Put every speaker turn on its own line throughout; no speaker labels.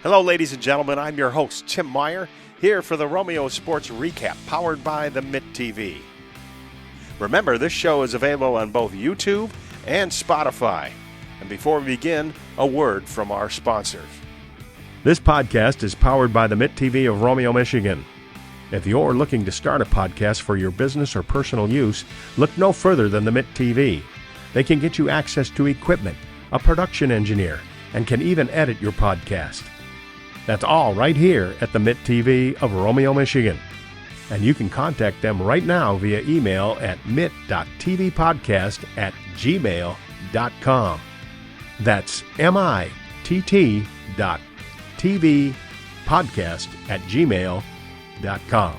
Hello, ladies and gentlemen. I'm your host, Tim Meyer, here for the Romeo Sports Recap, powered by the Mitt TV. Remember, this show is available on both YouTube and Spotify. And before we begin, a word from our sponsors. This podcast is powered by the Mitt TV of Romeo, Michigan. If you're looking to start a podcast for your business or personal use, look no further than the Mitt TV. They can get you access to equipment, a production engineer, and can even edit your podcast. That's all right here at the Mitt TV of Romeo, Michigan. And you can contact them right now via email at mitt.tvpodcast@gmail.com. That's mitt.tvpodcast@gmail.com.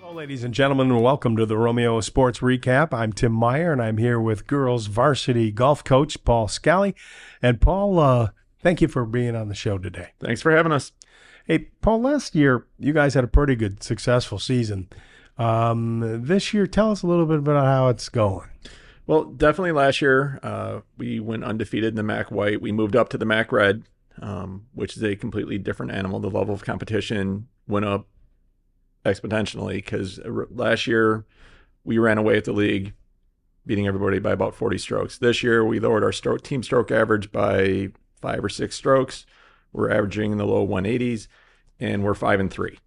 Hello, ladies and gentlemen, and welcome to the Romeo Sports Recap. I'm Tim Meyer, and I'm here with girls varsity golf coach Paul Scally. And Paul, thank you for being on the show today.
Thanks for having us.
Hey, Paul, last year you guys had a pretty good, successful season. This year, tell us a little bit about how it's going.
Well, definitely last year we went undefeated in the MAC White. We moved up to the MAC Red, which is a completely different animal. The level of competition went up exponentially because last year we ran away with the league, beating everybody by about 40 strokes. This year we lowered our team stroke average by 5 or 6 strokes. We're averaging in the low 180s, and we're 5-3.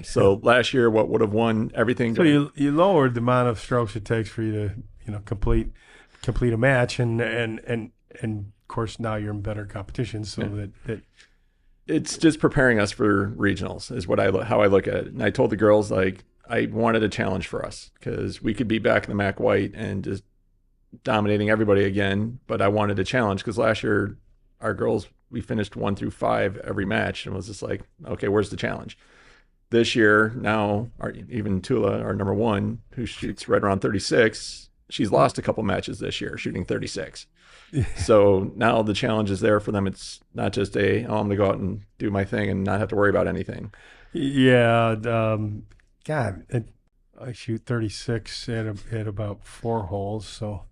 So last year, what would have won everything?
So you lowered the amount of strokes it takes for you to complete a match, and of course now you're in better competition. So that
it's just preparing us for regionals is how I look at it. And I told the girls I wanted a challenge for us because we could be back in the MAC White and just dominating everybody again. But I wanted a challenge because last year our girls, we finished 1 through 5 every match and was just like, okay, where's the challenge? This year, now, even Tula, our number 1, who shoots right around 36, she's lost a couple matches this year, shooting 36. So now the challenge is there for them. It's not just I'm going to go out and do my thing and not have to worry about anything.
Yeah. God, I shoot 36 at about 4 holes. So,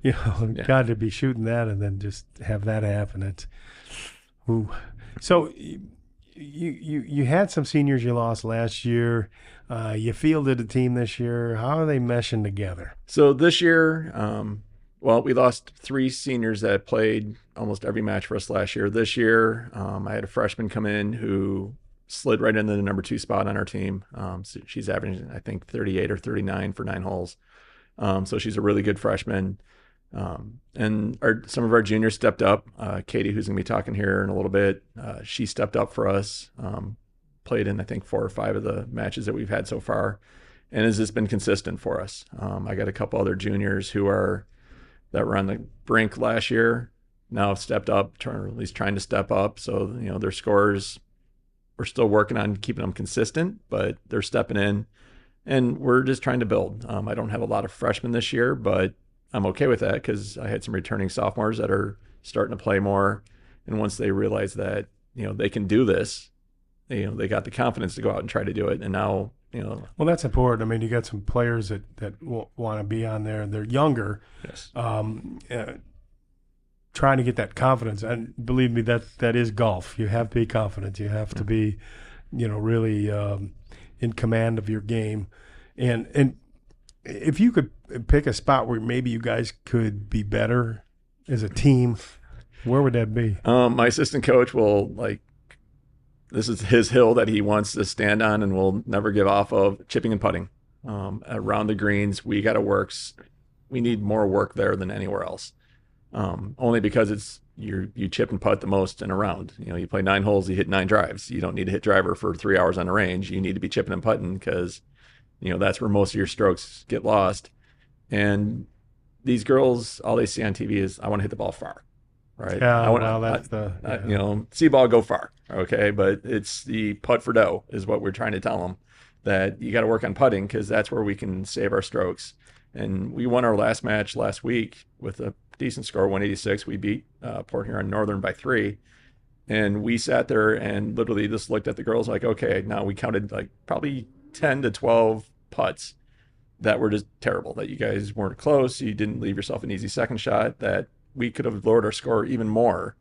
got to be shooting that and then just have that happen. It's, ooh. So you had some seniors you lost last year. You fielded a team this year. How are they meshing together?
So this year, we lost 3 seniors that played almost every match for us last year. This year, I had a freshman come in who slid right into the number 2 spot on our team. So she's averaging, I think, 38 or 39 for 9 holes. So she's a really good freshman. And some of our juniors stepped up. Katie, who's going to be talking here in a little bit, she stepped up for us, played in, I think, 4 or 5 of the matches that we've had so far, and has just been consistent for us. I got a couple other juniors that were on the brink last year, now have stepped up, or at least trying to step up. So, their scores, we're still working on keeping them consistent, but they're stepping in, and we're just trying to build. I don't have a lot of freshmen this year, but I'm okay with that because I had some returning sophomores that are starting to play more. And once they realize that, they can do this, they got the confidence to go out and try to do it. And now,
Well, that's important. I mean, you got some players that want to be on there, and they're younger.
Yes.
Trying to get that confidence. And believe me, that is golf. You have to be confident. You have to be, really in command of your game. And if you could pick a spot where maybe you guys could be better as a team, where would that be?
My assistant coach will this is his hill that he wants to stand on and will never give off of, chipping and putting. Around the greens, we got to work. We need more work there than anywhere else. Only because it's you chip and putt the most in a round. You play 9 holes, you hit 9 drives. You don't need to hit driver for 3 hours on the range. You need to be chipping and putting because that's where most of your strokes get lost. And these girls, all they see on TV is, I want to hit the ball far, right?
Yeah,
see ball go far, okay? But it's the putt for dough is what we're trying to tell them, that you got to work on putting because that's where we can save our strokes. And we won our last match last week with a decent score, 186. We beat Port Huron Northern by 3. And we sat there and literally just looked at the girls like, okay, now we counted probably 10 to 12 putts that were just terrible, that you guys weren't close, you didn't leave yourself an easy second shot, that we could have lowered our score even more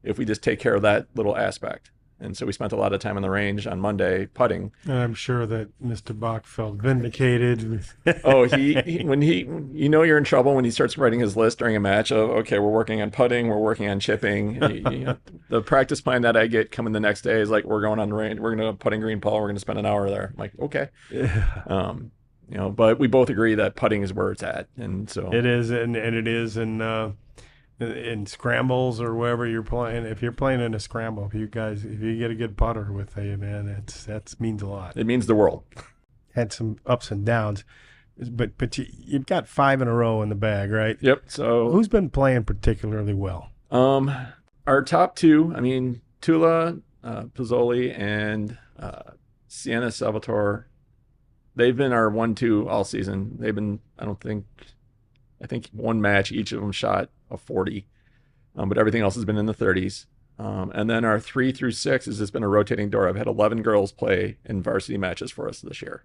if we just take care of that little aspect. And so we spent a lot of time on the range on Monday putting.
And I'm sure that Mr. Bach felt vindicated.
Oh, when you're in trouble when he starts writing his list during a match of, okay, we're working on putting, we're working on chipping. The practice plan that I get coming the next day is like, we're going on the range, we're going to putting green ball, we're going to spend an hour there. I'm like, okay.
Yeah.
But we both agree that putting is where it's at. And so
It is, and it is in scrambles or wherever you're playing. If you're playing in a scramble, if you get a good putter with you, man, that means a lot.
it means the world.
Had some ups and downs, but you've got 5 in a row in the bag, right?
Yep. So
Who's been playing particularly well?
our top two, I mean, Tula Pizzoli and Sienna Salvatore, they've been our 1-2 all season. They've been, I think one match, each of them shot a 40, but everything else has been in the 30s. And then our 3 through 6 has just been a rotating door. I've had 11 girls play in varsity matches for us this year.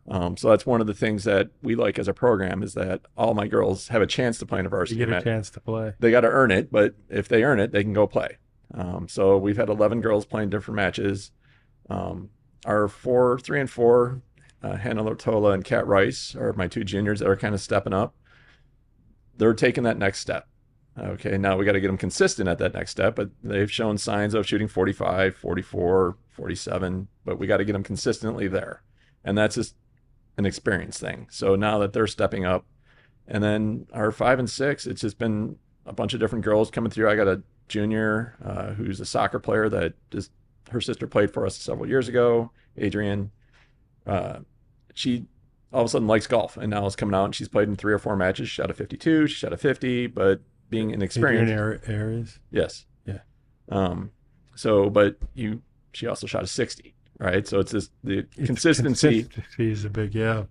So that's one of the things that we like as a program, is that all my girls have a chance to play in a varsity
You get a
match.
chance to play.
They got to earn it, but if they earn it, they can go play. So we've had 11 girls playing different matches. Our 3 and 4, Hannah Lortola and Kat Rice, are my 2 juniors that are kind of stepping up. They're taking that next step. Okay, now we got to get them consistent at that next step, but they've shown signs of shooting 45, 44, 47, but we got to get them consistently there. And that's just an experience thing. So now that they're stepping up, and then our 5 and 6, it's just been a bunch of different girls coming through. I got a junior who's a soccer player that just, her sister played for us several years ago, Adrienne. She all of a sudden likes golf, and now is coming out, and she's played in 3 or 4 matches. She shot a 52, she shot a 50, but being inexperienced.
Areas.
Yes.
Yeah.
But she also shot a 60, right? So it's just the consistency.
Consistency is a big, yeah.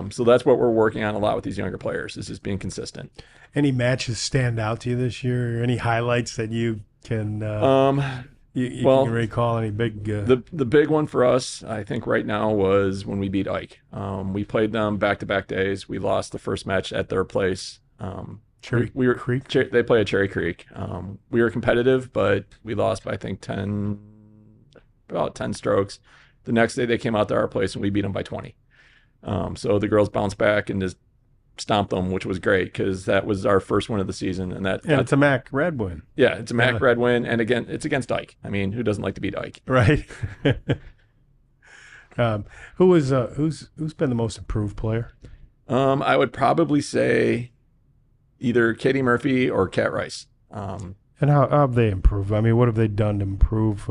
So that's what we're working on a lot with these younger players, is just being consistent.
Any matches stand out to you this year? Any highlights that you can you can recall? Any big?
The big one for us, I think, right now was when we beat Ike. We played them back-to-back days. We lost the first match at their place.
Cherry Creek?
They play at Cherry Creek. We were competitive, but we lost by, I think, about 10 strokes. The next day they came out to our place and we beat them by 20. So the girls bounced back and just stomped them, which was great because that was our first win of the season. And
it's a MAC Red win.
Yeah, it's a MAC Red win. And again, it's against Ike. I mean, who doesn't like to beat Ike?
Right. Who's been the most improved player?
I would probably say either Katie Murphy or Kat Rice.
And how have they improved? I mean, what have they done to improve?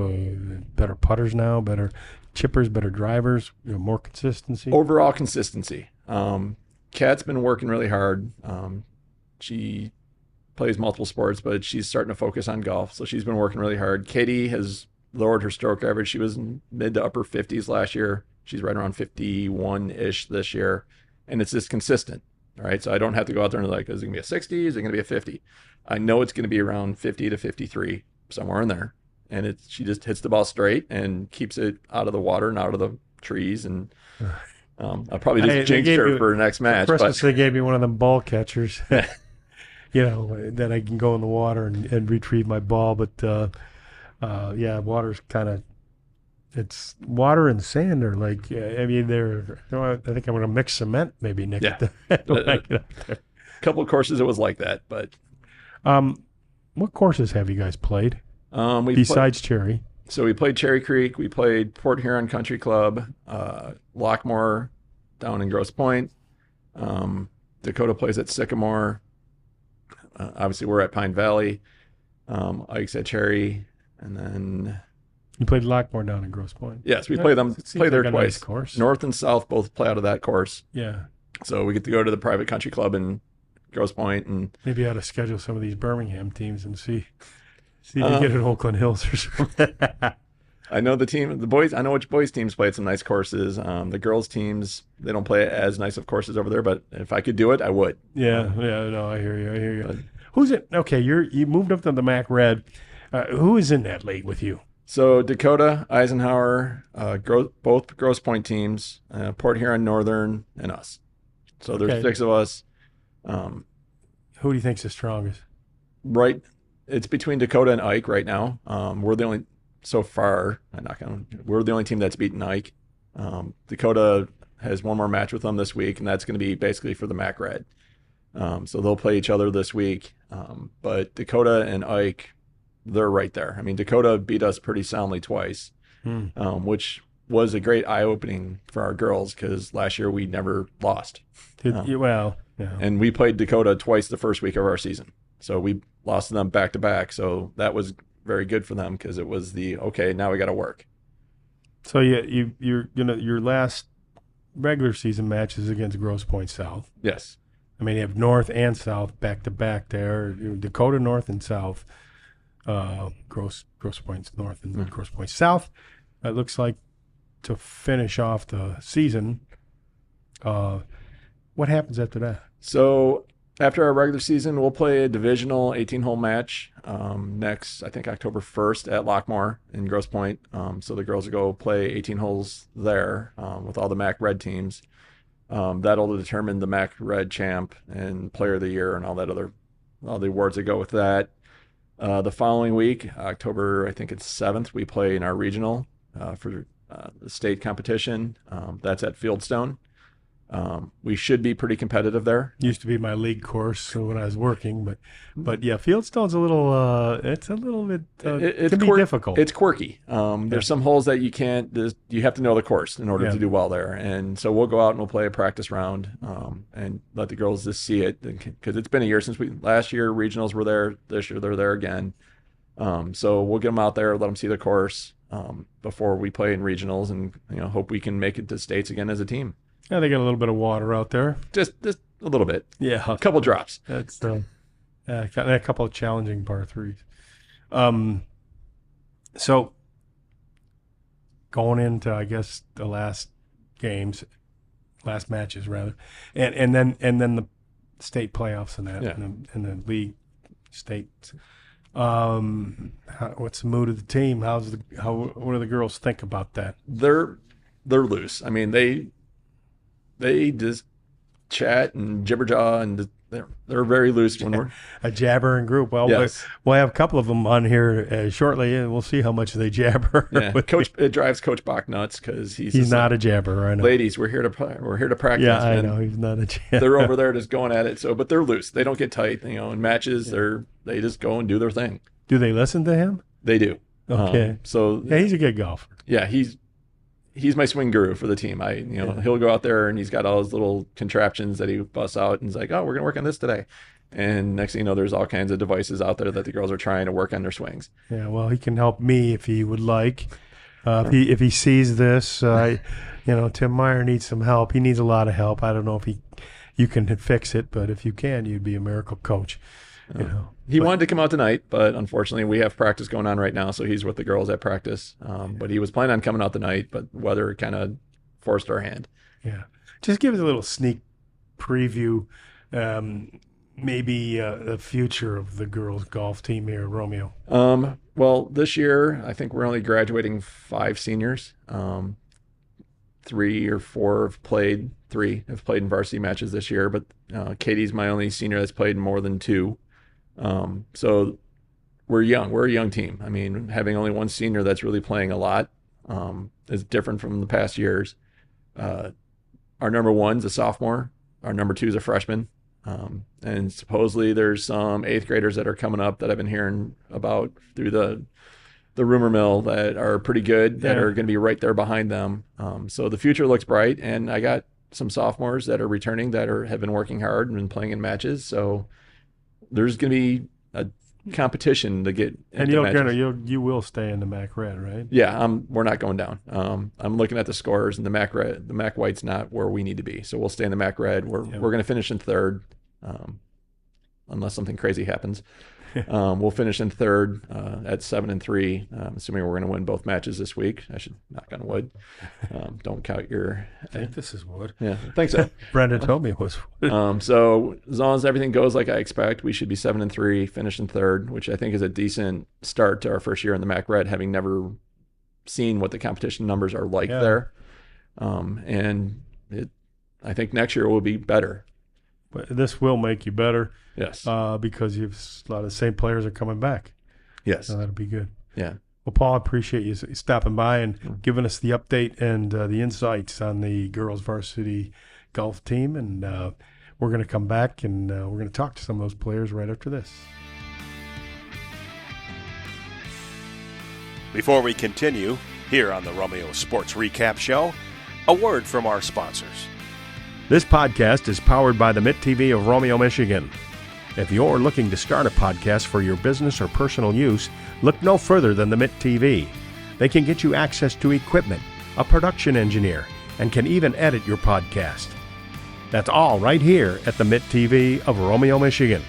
Better putters now, better chippers, better drivers, more consistency?
Overall consistency. Kat's been working really hard. She plays multiple sports, but she's starting to focus on golf, so she's been working really hard. Katie has lowered her stroke average. She was in mid to upper 50s last year. She's right around 51-ish this year, and it's just consistent. All right, so I don't have to go out there and like, is it going to be a 60? Is it going to be a 50? I know it's going to be around 50 to 53, somewhere in there. And she just hits the ball straight and keeps it out of the water and out of the trees. And I'll probably just jinx her for next match.
For Christmas, they gave me one of them ball catchers, that I can go in the water and retrieve my ball. But, water's kind of, it's water and sand are like, I think I'm going to mix cement maybe next
Yeah.
to
A couple of courses it was like that, but
what courses have you guys played
besides
Cherry?
So we played Cherry Creek, we played Port Huron Country Club, Lockmore down in Grosse Pointe. Dakota plays at Sycamore. Obviously, we're at Pine Valley. Ike's at Cherry, and then
you played Lockmore down in Grosse Pointe.
Yes, we play them. Play there
like
twice.
Nice course.
North and South both play out of that course.
Yeah.
So we get to go to the private country club in Grosse Pointe, and
maybe I ought to schedule some of these Birmingham teams and see if you get at Oakland Hills or something.
I know the boys. I know which boys teams play at some nice courses. The girls teams, they don't play as nice of courses over there, but if I could do it, I would.
No, I hear you. But, who's it? Okay, you moved up to the MAC Red. Who is in that league with you?
So Dakota, Eisenhower, both Grosse Pointe teams, Port Huron Northern, and us. So there's
Okay.
6 of us.
Who do you think's the strongest?
Right, it's between Dakota and Ike right now. We're the only so far. We're the only team that's beaten Ike. Dakota has one more match with them this week, and that's going to be basically for the MAC Red. So they'll play each other this week. But Dakota and Ike, they're right there. I mean, Dakota beat us pretty soundly twice, which was a great eye-opening for our girls because last year we never lost.
Well, yeah.
And we played Dakota twice the first week of our season. So we lost to them back-to-back. So that was very good for them because it was okay, now we got to work.
So your last regular season match is against Grosse Pointe South.
Yes.
I mean, you have North and South back-to-back there. Dakota North and South. Grosse Pointe North and Grosse Pointe South. It looks like to finish off the season. What happens after that?
So after our regular season, we'll play a divisional 18-hole match next, I think, October 1st at Lockmore in Grosse Pointe. So the girls will go play 18 holes there with all the MAC Red teams. That'll determine the MAC Red champ and player of the year and all the awards that go with that. The following week, October, I think it's 7th, we play in our regional for the state competition. That's at Fieldstone. We should be pretty competitive there.
Used to be my league course when I was working, but yeah, Fieldstone's a little. It's a little bit. It can be difficult.
It's quirky. There's some holes that you have to know the course in order to do well there, and so we'll go out and we'll play a practice round and let the girls just see it because it's been a year since last year regionals were there. This year they're there again. So we'll get them out there, let them see the course before we play in regionals, and hope we can make it to states again as a team.
Yeah, they got a little bit of water out there.
Just a little bit.
Yeah,
a couple drops.
That's a couple of challenging par threes. So going into, I guess, the last matches rather, and then the state playoffs and that, and the league states. What's the mood of the team? What do the girls think about that?
They're loose. I mean, they just chat and jibber-jaw, and they're very loose when we're
a jabbering group. Well,
yes.
We'll have a couple of them on here shortly, and we'll see how much they jabber.
Yeah. It drives Coach Bach nuts because he's
not a jabber. I know.
Ladies, we're here to practice.
Yeah, I know he's not a jabber.
They're over there just going at it. But they're loose. They don't get tight. In matches, they just go and do their thing.
Do they listen to him?
They do.
Okay.
Yeah,
he's a good golfer.
Yeah, he's my swing guru for the team. He'll go out there and he's got all his little contraptions that he busts out and he's like, oh, we're going to work on this today. And next thing you know, there's all kinds of devices out there that the girls are trying to work on their swings.
Yeah, well, he can help me if he would like. If he sees this, Tim Meyer needs some help. He needs a lot of help. I don't know if you can fix it, but if you can, you'd be a miracle coach.
He wanted to come out tonight, but unfortunately we have practice going on right now, so he's with the girls at practice. But he was planning on coming out tonight, but weather kind of forced our hand.
Yeah. Just give us a little sneak preview, maybe the future of the girls golf team here, Romeo.
Well, this year I think we're only graduating 5 seniors. 3 or 4 have played. 3 have played in varsity matches this year, but Katie's my only senior that's played more than 2. So we're young. We're a young team. I mean, having only 1 senior that's really playing a lot is different from the past years. Our number 1's a sophomore. Our number 2's a freshman. And supposedly there's some 8th graders that are coming up that I've been hearing about through the rumor mill that are pretty good, that are going to be right there behind them. So the future looks bright. And I got some sophomores that are returning that have been working hard and been playing in matches. So there's going to be a competition to get.
And you will stay in the MAC Red, right?
Yeah, we're not going down. I'm looking at the scores, and the MAC Red, the MAC White's not where we need to be. So we'll stay in the MAC Red. We're going to finish in 3rd, unless something crazy happens. We'll finish in 3rd at 7-3. Assuming we're going to win both matches this week. I should knock on wood. Don't count your.
I think this is wood.
Yeah, I think so.
Brenda told me it was wood.
So as long as everything goes like I expect, we should be 7-3, finish in 3rd, which I think is a decent start to our first year in the MAC Red, having never seen what the competition numbers are like there. And I think next year will be better.
But this will make you better
Yes.
because a lot of the same players are coming back.
Yes.
So that'll be good.
Yeah.
Well, Paul, I appreciate you stopping by and giving us the update and the insights on the girls varsity golf team. And we're going to come back and we're going to talk to some of those players right after this.
Before we continue, here on the Romeo Sports Recap Show, a word from our sponsors. This podcast is powered by the Mitt TV of Romeo, Michigan. If you're looking to start a podcast for your business or personal use, look no further than the Mitt TV. They can get you access to equipment, a production engineer, and can even edit your podcast. That's all right here at the Mitt TV of Romeo, Michigan.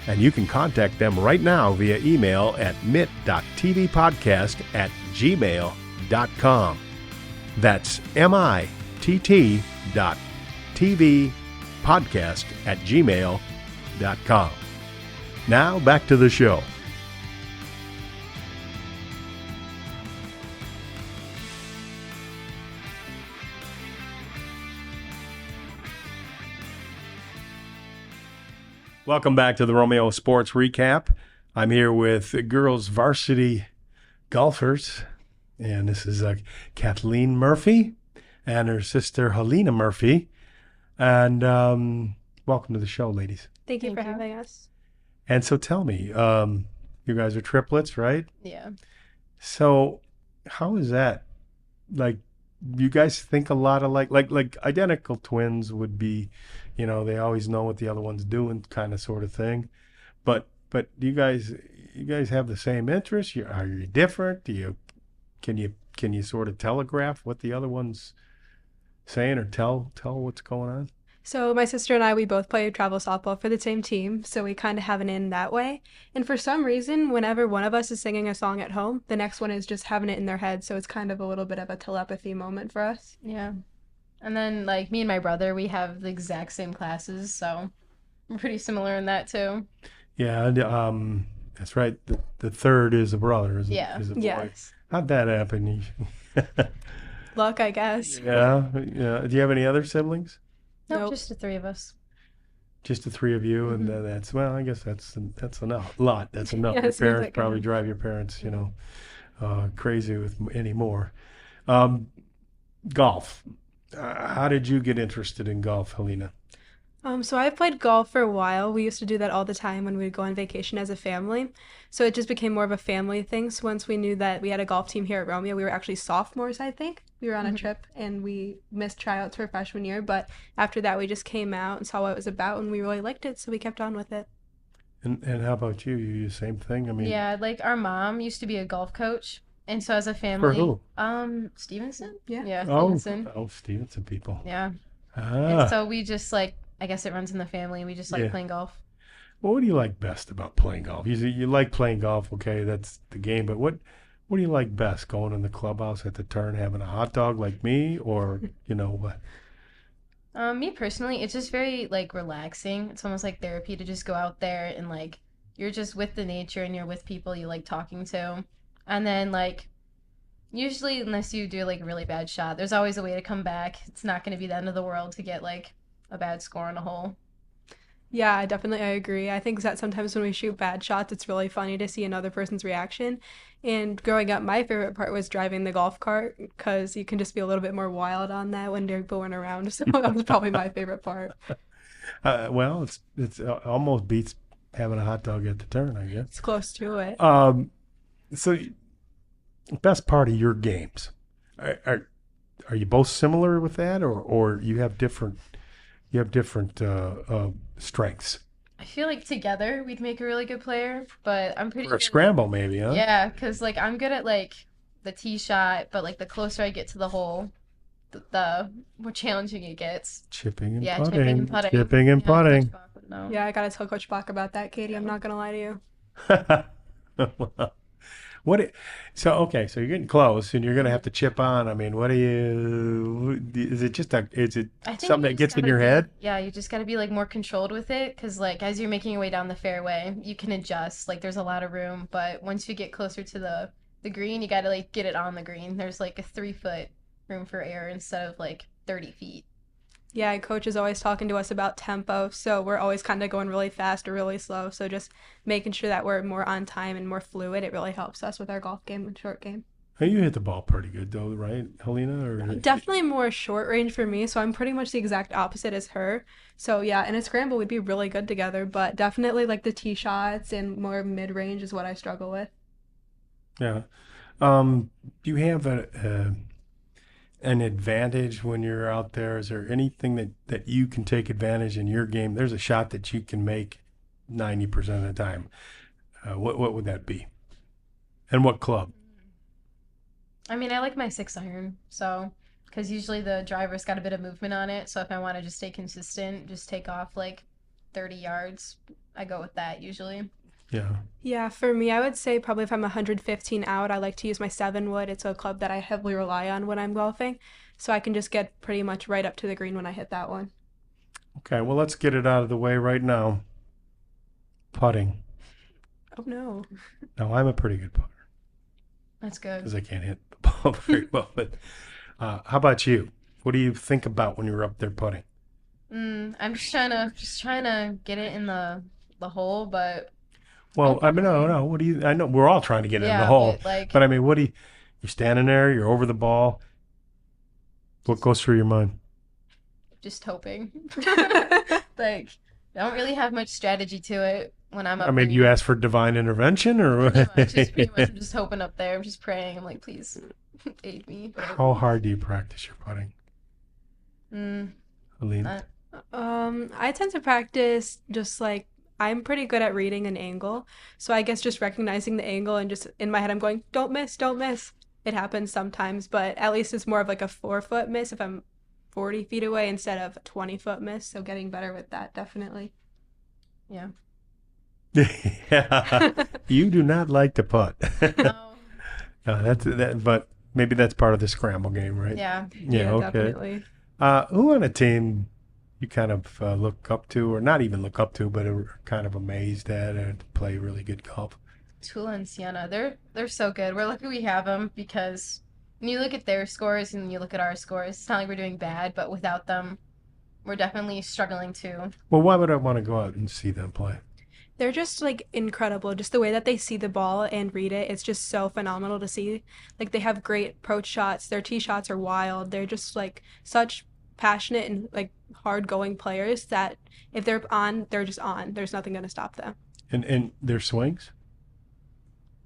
And you can contact them right now via email at mitt.tvpodcast@gmail.com. That's mitt.tvpodcast@gmail.com. Now back to the show. Welcome back to the Romeo Sports Recap. I'm here with girls varsity golfers, and this is Kathleen Murphy and her sister Helena Murphy. And welcome to the show, ladies.
Thank you for having us.
And so tell me, you guys are triplets, right?
Yeah.
So how is that? Like, you guys think a lot alike? Like identical twins would be, they always know what the other one's doing, kind of sort of thing. But do you guys have the same interests? Are you different? Can you sort of telegraph what the other one's saying or tell what's going on?
So my sister and I, we both play travel softball for the same team, so we kind of have an in that way. And for some reason, whenever one of us is singing a song at home, the next one is just having it in their head, so it's kind of a little bit of a telepathy moment for us.
Yeah. And then, like, me and my brother, we have the exact same classes, so we're pretty similar in that, too.
Yeah, and, that's right. The third is a brother, is
Yeah.
a boy.
Yes.
How'd that happen?
Luck, I guess.
Yeah. Do you have any other siblings?
Nope,
Nope.
just the three of us.
Just the three of you, and that's, well, I guess that's enough. Lot. That's enough.
Yeah,
Your
it seems
parents
like
probably
enough.
drive your parents, crazy with any more. Golf. How did you get interested in golf, Helena?
So I've played golf for a while. We used to do that all the time when we would go on vacation as a family. So it just became more of a family thing. So once we knew that we had a golf team here at Romeo, we were actually sophomores, I think. We were on a trip and we missed tryouts for freshman year. But after that, we just came out and saw what it was about and we really liked it. So we kept on with it.
And how about you? You the same thing? I mean,
Yeah, like, our mom used to be a golf coach, and so as a
for
family...
who?
Stevenson?
Yeah.
Yeah,
Oh,
Stevenson.
Stevenson people.
Yeah.
Ah.
And so we just, like, I guess it runs in the family, we just like
Yeah.
playing golf.
Well, what do you like best about playing golf? You like playing golf, okay? That's the game. But what do you like best? Going in the clubhouse at the turn, having a hot dog like me, or what?
Me personally, it's just very, like, relaxing. It's almost like therapy to just go out there and, like, you're just with the nature and you're with people you like talking to. And then, like, usually, unless you do, like, a really bad shot, there's always a way to come back. It's not going to be the end of the world to get, like, a bad score on a hole.
Yeah, I agree. I think that sometimes when we shoot bad shots, it's really funny to see another person's reaction. And growing up, my favorite part was driving the golf cart because you can just be a little bit more wild on that when they're going around. So that was probably my favorite part.
Well, it's almost beats having a hot dog at the turn, I guess.
It's close to it.
So, best part of your games, are you both similar with that, or you have different strengths?
I feel like together we'd make a really good player, but I'm pretty
For a
good.
scramble, maybe, huh?
Yeah, because, like, I'm good at, like, the tee shot, but, like, the closer I get to the hole, the more challenging it gets.
Chipping and
Yeah,
putting.
chipping and putting.
Chipping and
Yeah, Coach
putting.
Bach would know.
Yeah, I got to tell Coach Bach about that, Katie. I'm not going to lie to you.
So you're getting close, and you're gonna have to chip on. I mean, is it
I think
something
you
that gets
just
in your
gotta
head?
Yeah, you just got to be, like, more controlled with it, because, like, as you're making your way down the fairway, you can adjust. Like, there's a lot of room, but once you get closer to the green, you got to, like, get it on the green. There's, like, a 3-foot room for error instead of, like, 30 feet.
Yeah, coach is always talking to us about tempo, so we're always kind of going really fast or really slow. So just making sure that we're more on time and more fluid, it really helps us with our golf game and short game.
Hey, you hit the ball pretty good though, right, Helena? Or
Definitely more short range for me, so I'm pretty much the exact opposite as her. So yeah, in a scramble we'd be really good together, but definitely like the tee shots and more mid range is what I struggle with.
yeah. Do you have an advantage when you're out there? Is there anything that you can take advantage in your game? There's a shot that you can make 90% of the time. What would that be? And what club?
I mean, I like my 6-iron, so because usually the driver's got a bit of movement on it. So if I want to just stay consistent, just take off like 30 yards, I go with that usually.
Yeah.
Yeah, for me, I would say probably if I'm 115 out, I like to use my 7-wood. It's a club that I heavily rely on when I'm golfing, so I can just get pretty much right up to the green when I hit that one.
Okay, well, let's get it out of the way right now. Putting.
Oh no.
Now, I'm a pretty good putter
That's good.
because I can't hit the ball very well. But how about you? What do you think about when you're up there putting?
I'm just trying to get it in the hole, but
Well, I mean, no. What do you? I know we're all trying to get it in the
yeah,
hole,
but
but I mean, what do you? You're standing there. You're over the ball. What goes through your mind?
just hoping. Like, I don't really have much strategy to it when I'm up
I mean,
there.
you ask for divine intervention, or
Pretty much, I'm just hoping up there. I'm just praying. I'm like, please aid me.
how hard do you practice your putting, Aline?
Uh,
I tend to practice just like I'm pretty good at reading an angle. So I guess just recognizing the angle and just in my head I'm going, don't miss, don't miss. It happens sometimes, but at least it's more of like a 4-foot miss if I'm 40 feet away instead of a 20-foot miss. So getting better with that, definitely.
yeah.
Yeah, you do not like to putt.
No.
No, that's that, but maybe that's part of the scramble game, right?
Yeah.
Yeah. Okay.
Definitely.
Who on a team you kind of look up to, or not even look up to, but are kind of amazed at and play really good golf?
Tula and Sienna, they're so good. We're lucky we have them because when you look at their scores and you look at our scores, it's not like we're doing bad, but without them, we're definitely struggling too.
Well, why would I want to go out and see them play?
They're just like incredible. Just the way that they see the ball and read it, it's just so phenomenal to see. Like they have great approach shots. Their tee shots are wild. They're just like such passionate and like hard going players that if they're on, they're just on. There's nothing going to stop them.
And their swings?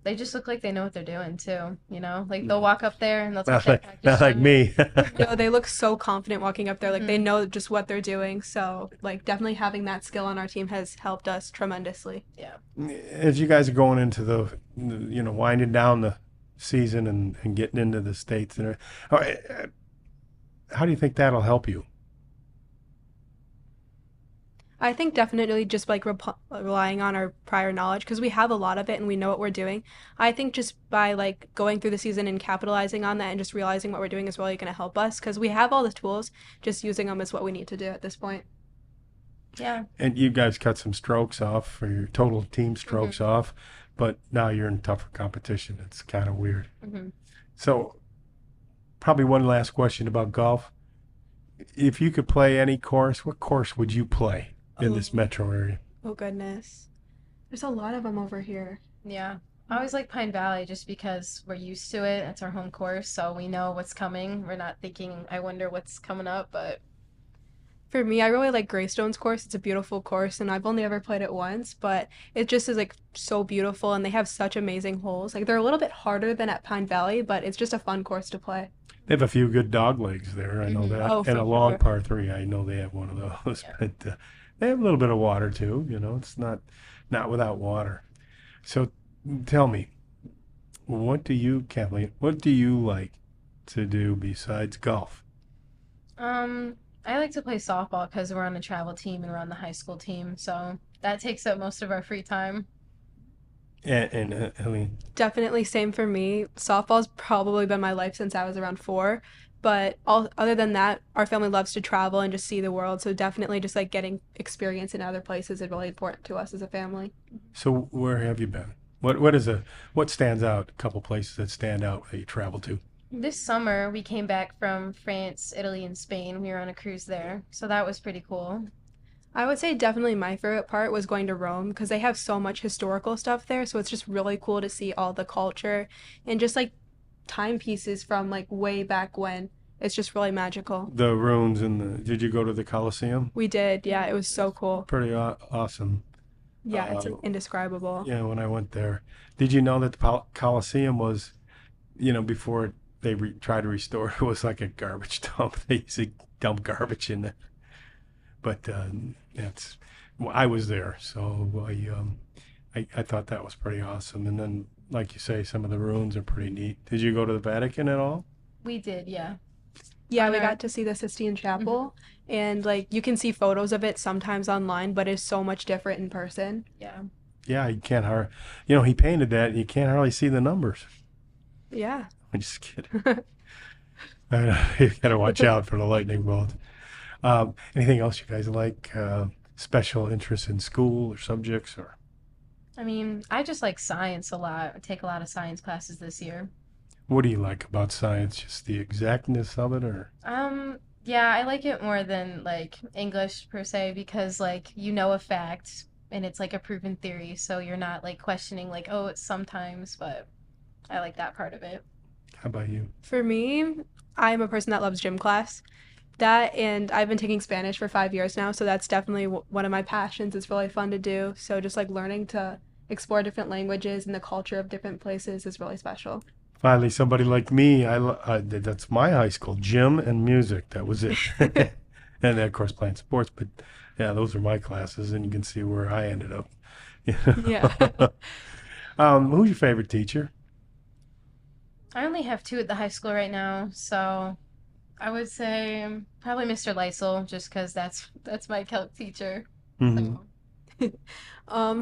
They just look like they know what they're doing too, you know? Like they'll walk up there and they'll
Not
take that
like,
practice
not like
swing.
me.
No, they look so confident walking up there. Like they know just what they're doing. So like definitely having that skill on our team has helped us tremendously.
Yeah.
As you guys are going into the winding down the season and getting into the states, and how do you think that'll help you?
I think definitely just like relying on our prior knowledge because we have a lot of it and we know what we're doing. I think just by like going through the season and capitalizing on that and just realizing what we're doing is really going to help us because we have all the tools. Just using them is what we need to do at this point.
Yeah.
And you guys cut some strokes off, or your total team strokes off, but now you're in tougher competition. It's kind of weird. So, probably one last question about golf. If you could play any course, what course would you play in this metro area?
Oh goodness, there's a lot of them over here.
Yeah. I always like Pine Valley just because we're used to it. It's our home course, so we know what's coming. We're not thinking, I wonder what's coming up, but
For me, I really like Greystone's course. It's a beautiful course, and I've only ever played it once, but it just is like so beautiful, and they have such amazing holes. Like they're a little bit harder than at Pine Valley, but it's just a fun course to play.
They have a few good dog legs there. I know that.
Oh, for
and a long
sure.
par 3. I know they have one of those.
Yeah.
But they have a little bit of water too. It's not without water. So tell me, Kathleen, what do you like to do besides golf?
I like to play softball because we're on a travel team and we're on the high school team, so that takes up most of our free time.
And Helene,
Definitely same for me. Softball's probably been my life since I was around 4. But other than that, our family loves to travel and just see the world. So definitely just like getting experience in other places is really important to us as a family.
so where have you been? What stands out? A couple places that stand out that you travel to?
This summer, we came back from France, Italy, and Spain. We were on a cruise there, so that was pretty cool.
I would say definitely my favorite part was going to Rome because they have so much historical stuff there. So it's just really cool to see all the culture and just like timepieces from like way back when. It's just really magical.
The ruins and did you go to the Colosseum?
We did, yeah, it was so cool.
Pretty awesome.
Yeah, it's indescribable.
Yeah, when I went there. Did you know that the Colosseum was, before they tried to restore it, it was like a garbage dump. They used to dump garbage in it. But I was there, so I thought that was pretty awesome. And then, like you say, some of the ruins are pretty neat. Did you go to the Vatican at all?
We did, yeah.
Yeah, we got to see the Sistine Chapel, and like you can see photos of it sometimes online, but it's so much different in person.
Yeah.
Yeah, you can't hardly, he painted that, and you can't hardly see the numbers.
Yeah.
I'm just kidding. You got to watch out for the lightning bolts. Anything else you guys like? Special interest in school or subjects or?
I mean, I just like science a lot. I take a lot of science classes this year.
What do you like about science? Just the exactness of it, or?
Yeah, I like it more than like English per se because like you know a fact and it's like a proven theory, so you're not like questioning like, oh, it's sometimes, but I like that part of it.
How about you?
For me, I'm a person that loves gym class. That and I've been taking Spanish for 5 years now, so that's definitely one of my passions. It's really fun to do. So just like learning to explore different languages and the culture of different places is really special.
Finally, somebody like me. That's my high school, gym and music. That was it. And then, of course, playing sports. But yeah, those are my classes, and you can see where I ended up.
Yeah.
Who's your favorite teacher?
I only have two at the high school right now, so I would say probably Mr. Lysel, just because that's my calc teacher.
Mm-hmm.
So.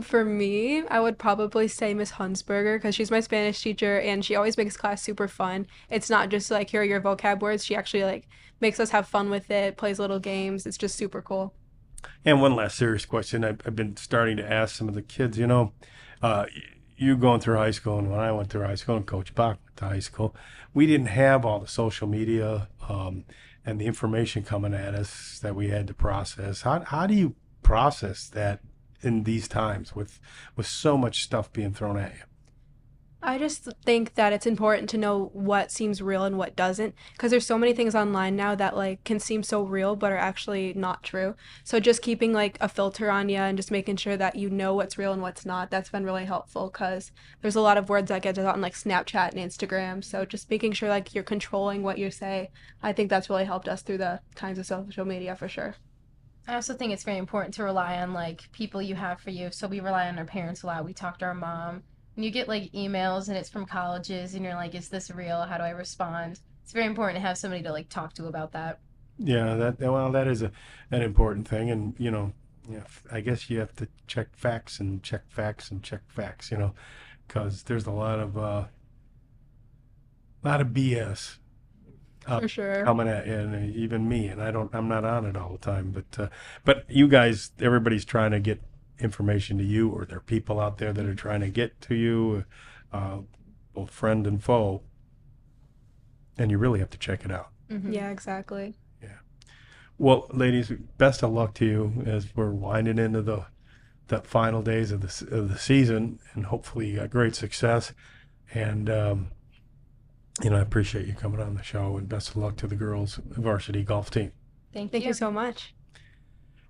For me, I would probably say Miss Hunsberger because she's my Spanish teacher and she always makes class super fun. It's not just like here are your vocab words. She actually like makes us have fun with it, plays little games. It's just super cool.
And one last serious question. I've been starting to ask some of the kids, you going through high school and when I went through high school and Coach Bach went to high school, we didn't have all the social media and the information coming at us that we had to process. How do you process that in these times with so much stuff being thrown at you?
I just think that it's important to know what seems real and what doesn't because there's so many things online now that like can seem so real but are actually not true. So just keeping like a filter on you and just making sure that you know what's real and what's not, that's been really helpful because there's a lot of words that get out on like Snapchat and Instagram. So just making sure like you're controlling what you say, I think that's really helped us through the times of social media for sure.
I also think it's very important to rely on like people you have for you. So we rely on our parents a lot. We talk to our mom. When you get like emails and it's from colleges and you're like, is this real? How do I respond? It's very important to have somebody to like talk to about that.
Yeah, that is an important thing, and I guess you have to check facts and check facts and check facts, because there's a lot of BS.
For sure.
Coming at you, and even me, and I'm not on it all the time, but you guys, everybody's trying to get information to you, or there are people out there that are trying to get to you, both friend and foe, and you really have to check it out.
Mm-hmm. Yeah, exactly.
Yeah. Well, ladies, best of luck to you as we're winding into the final days of the season, and hopefully you got great success. And I appreciate you coming on the show, and best of luck to the girls' varsity golf team.
Thank
you so much.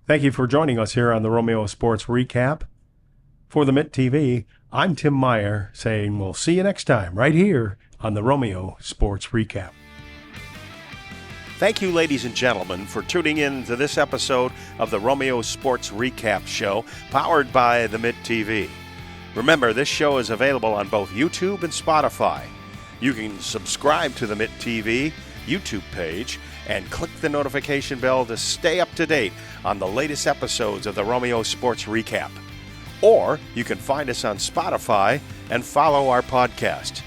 Thank you for joining us here on the Romeo Sports Recap. For the Mitt TV, I'm Tim Meyer saying we'll see you next time right here on the Romeo Sports Recap.
Thank you, ladies and gentlemen, for tuning in to this episode of the Romeo Sports Recap Show, powered by the Mitt TV. Remember, this show is available on both YouTube and Spotify. You can subscribe to the Mitt TV YouTube page and click the notification bell to stay up to date on the latest episodes of the Romeo Sports Recap. Or you can find us on Spotify and follow our podcast,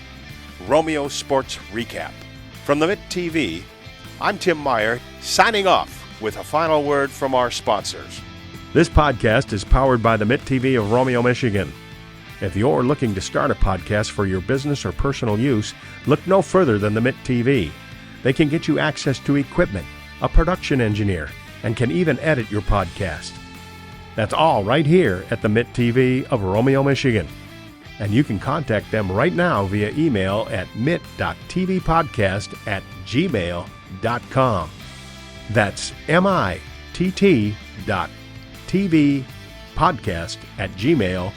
Romeo Sports Recap. From the Mitt TV, I'm Tim Meyer, signing off with a final word from our sponsors.
This podcast is powered by the Mitt TV of Romeo, Michigan.
If you're looking to start a podcast for your business or personal use, look no further than the Mitt TV. They can get you access to equipment, a production engineer, and can even edit your podcast. That's all right here at the Mitt TV of Romeo, Michigan. And you can contact them right now via email at mitt.tvpodcast@gmail.com. That's mitt.tvpodcast@gmail.com.